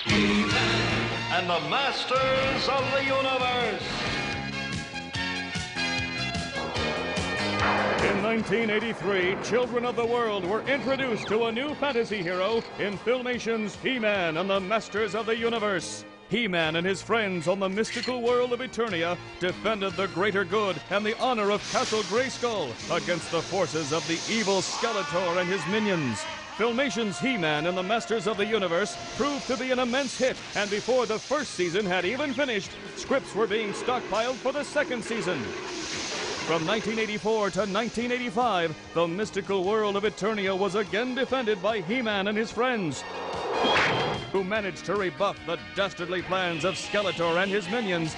He-Man and the Masters of the Universe. In 1983, children of the world were introduced to a new fantasy hero in Filmation's He-Man and the Masters of the Universe. He-Man and his friends on the mystical world of Eternia defended the greater good and the honor of Castle Grayskull against the forces of the evil Skeletor and his minions. Filmation's He-Man and the Masters of the Universe proved to be an immense hit, and before the first season had even finished, scripts were being stockpiled for the second season. From 1984 to 1985, the mystical world of Eternia was again defended by He-Man and his friends, who managed to rebuff the dastardly plans of Skeletor and his minions.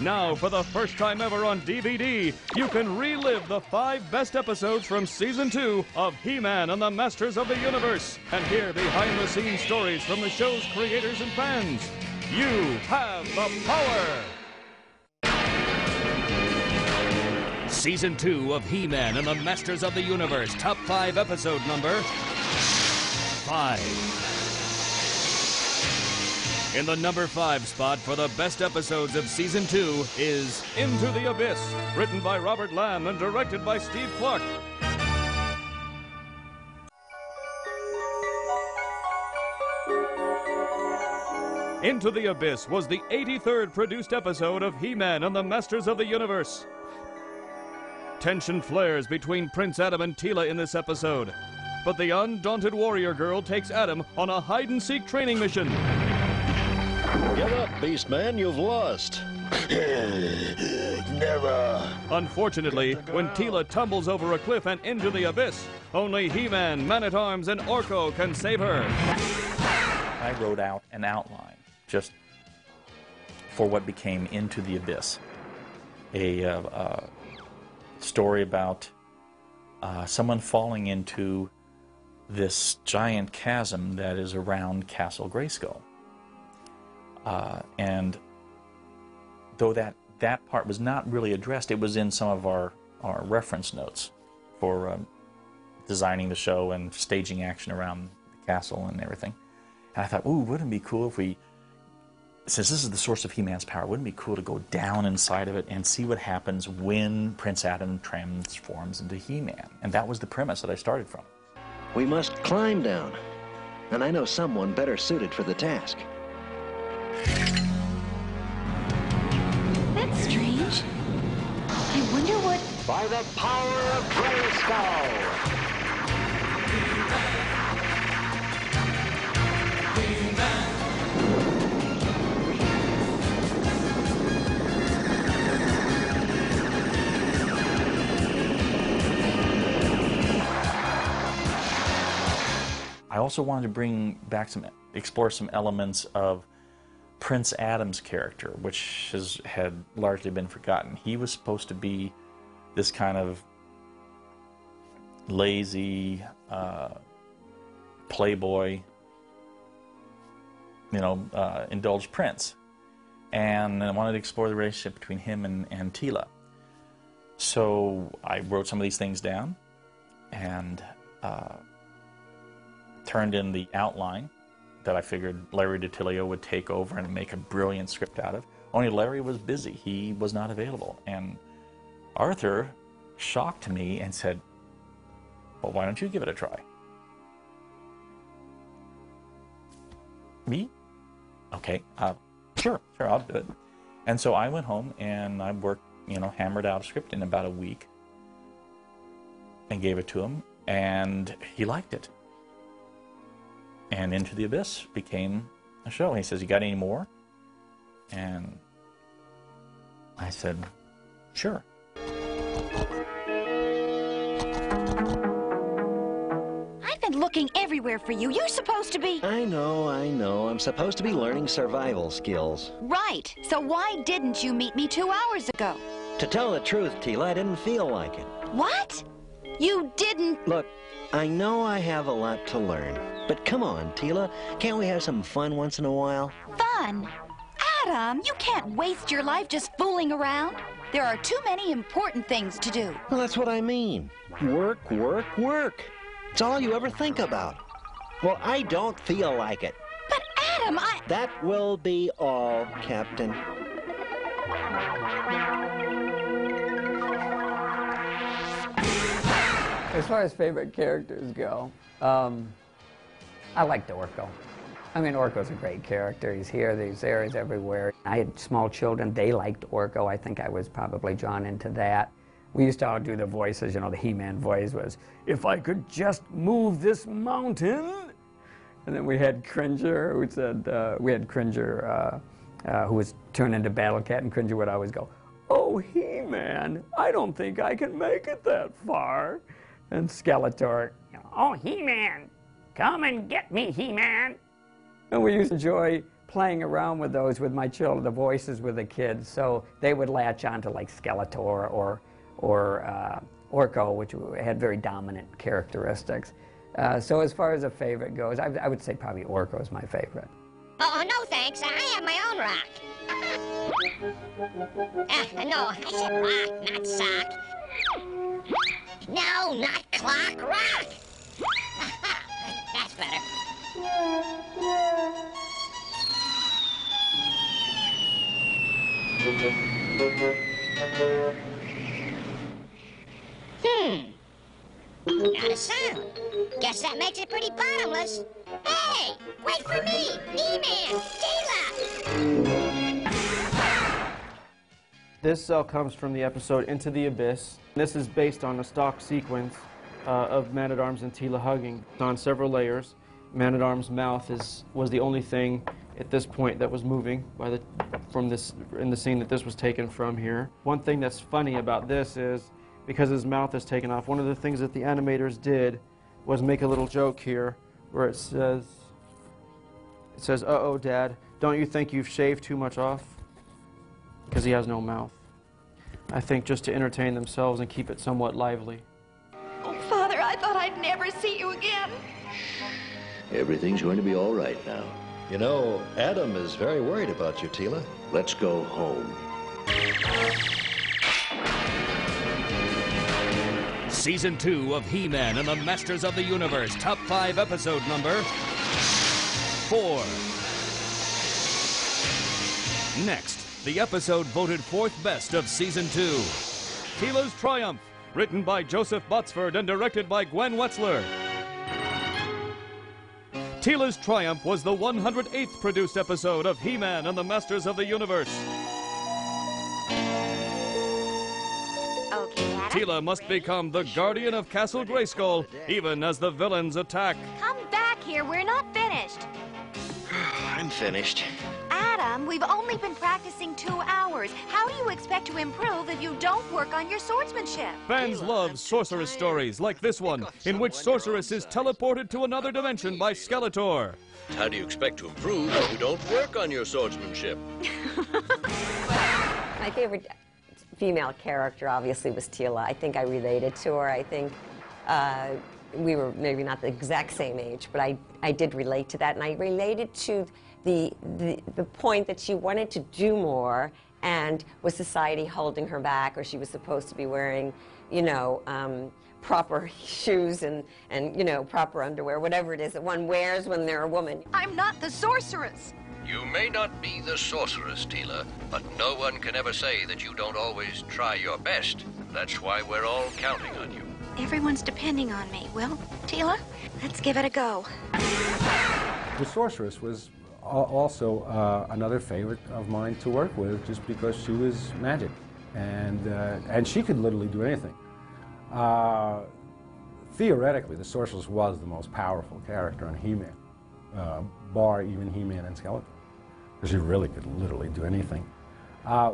Now, for the first time ever on DVD, you can relive the 5 best episodes from Season 2 of He-Man and the Masters of the Universe and hear behind-the-scenes stories from the show's creators and fans. You have the power! Season 2 of He-Man and the Masters of the Universe, Top 5 episode number 5. In the number 5 spot for the best episodes of Season 2 is Into the Abyss, written by Robert Lamb and directed by Steve Clark. Into the Abyss was the 83rd produced episode of He-Man and the Masters of the Universe. Tension flares between Prince Adam and Teela in this episode, but the undaunted warrior girl takes Adam on a hide-and-seek training mission. Give up, Beastman, you've lost. Never. Unfortunately, when Teela tumbles over a cliff and into the abyss, only He-Man, Man-at-Arms, and Orko can save her. I wrote out an outline just for what became Into the Abyss. A story about someone falling into this giant chasm that is around Castle Grayskull. And though that part was not really addressed, it was in some of our reference notes for designing the show and staging action around the castle and everything. And I thought, ooh, wouldn't it be cool if we, since this is the source of He-Man's power, wouldn't it be cool to go down inside of it and see what happens when Prince Adam transforms into He-Man? And that was the premise that I started from. We must climb down, and I know someone better suited for the task. That's strange. I wonder what... By the power of Grayskull! I also wanted to bring back explore some elements of Prince Adam's character, which had largely been forgotten. He was supposed to be this kind of lazy playboy, indulged prince. And I wanted to explore the relationship between him and Teela. So I wrote some of these things down and turned in the outline that I figured Larry DiTillio would take over and make a brilliant script out of. Only Larry was busy. He was not available. And Arthur shocked me and said, well, why don't you give it a try? Me? Okay, sure, I'll do it. And so I went home and I worked, hammered out a script in about a week and gave it to him, and he liked it. And Into the Abyss became a show. And he says, you got any more? And I said, sure. I've been looking everywhere for you. You're supposed to be... I know. I'm supposed to be learning survival skills. Right. So why didn't you meet me 2 hours ago? To tell the truth, Teela, I didn't feel like it. What? You didn't... Look, I know I have a lot to learn. But come on, Teela, can't we have some fun once in a while? Fun? Adam, you can't waste your life just fooling around. There are too many important things to do. Well, that's what I mean. Work, work, work. It's all you ever think about. Well, I don't feel like it. But Adam, That will be all, Captain. As far as favorite characters go, I liked Orko. I mean, Orko's a great character. He's here, he's there, he's everywhere. I had small children. They liked Orko. I think I was probably drawn into that. We used to all do the voices. You know, the He-Man voice was, "If I could just move this mountain." And then we had Cringer, who said, who was turned into Battle Cat, and Cringer would always go, "Oh, He-Man, I don't think I can make it that far." And Skeletor, "Oh, He-Man, come and get me, He-Man." And we used to enjoy playing around with those with my children, the voices with the kids, so they would latch on to like Skeletor or Orko, which had very dominant characteristics. So as far as a favorite goes, I would say probably Orko is my favorite. Oh, no thanks. I have my own rock. No, I said rock, not sock. No, not clock, rock. That's better. Not a sound. Guess that makes it pretty bottomless. Hey, wait for me! E-Man! Teela! This comes from the episode Into the Abyss. This is based on a stock sequence of Man-at-Arms and Teela hugging. It's on several layers. Man-at-Arms' mouth was the only thing at this point that was moving in the scene that this was taken from here. One thing that's funny about this is, because his mouth is taken off, one of the things that the animators did was make a little joke here where it says, "Uh-oh, Dad, don't you think you've shaved too much off?" Because he has no mouth. I think just to entertain themselves and keep it somewhat lively. Oh, Father, I thought I'd never see you again. Everything's going to be all right now. You know, Adam is very worried about you, Teela. Let's go home. Season 2 of He-Man and the Masters of the Universe, Top 5 episode number 4. Next, the episode voted 4th best of Season 2, Teela's Triumph, written by Joseph Botsford and directed by Gwen Wetzler. Teela's Triumph was the 108th produced episode of He-Man and the Masters of the Universe. Okay, Adam. Teela must become the guardian of Castle Grayskull, even as the villains attack. Come back here. We're not finished. I'm finished. Adam, we've only been practicing 2 hours. How do you expect to improve if you don't work on your swordsmanship? Fans love sorceress stories like this one, in which Sorceress is teleported to another dimension by Skeletor. How do you expect to improve if you don't work on your swordsmanship? My favorite female character obviously was Teela. I think I related to her. I think we were maybe not the exact same age, but I did relate to that, and I related to the point that she wanted to do more, and was society holding her back, or she was supposed to be wearing, proper shoes and proper underwear, whatever it is that one wears when they're a woman. I'm not the sorceress. You may not be the sorceress, Teela, but no one can ever say that you don't always try your best. That's why we're all counting on you. Everyone's depending on me. Well, Teela, let's give it a go. The Sorceress was also another favorite of mine to work with, just because she was magic, and she could literally do anything. Theoretically, the Sorceress was the most powerful character on He-Man, bar even He-Man and Skeletor, because she really could literally do anything.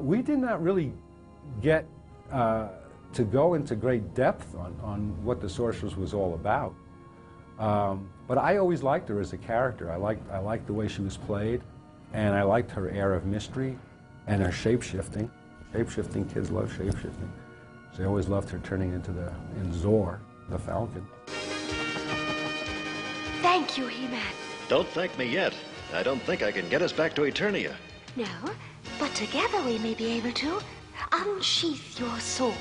We did not really get to go into great depth on what the Sorceress was all about. But I always liked her as a character. I liked the way she was played, and I liked her air of mystery and her shape-shifting. Shape-shifting, kids love shape-shifting. So I always loved her turning into Zor, the Falcon. Thank you, He-Man. Don't thank me yet. I don't think I can get us back to Eternia. No, but together we may be able to. Unsheath your sword.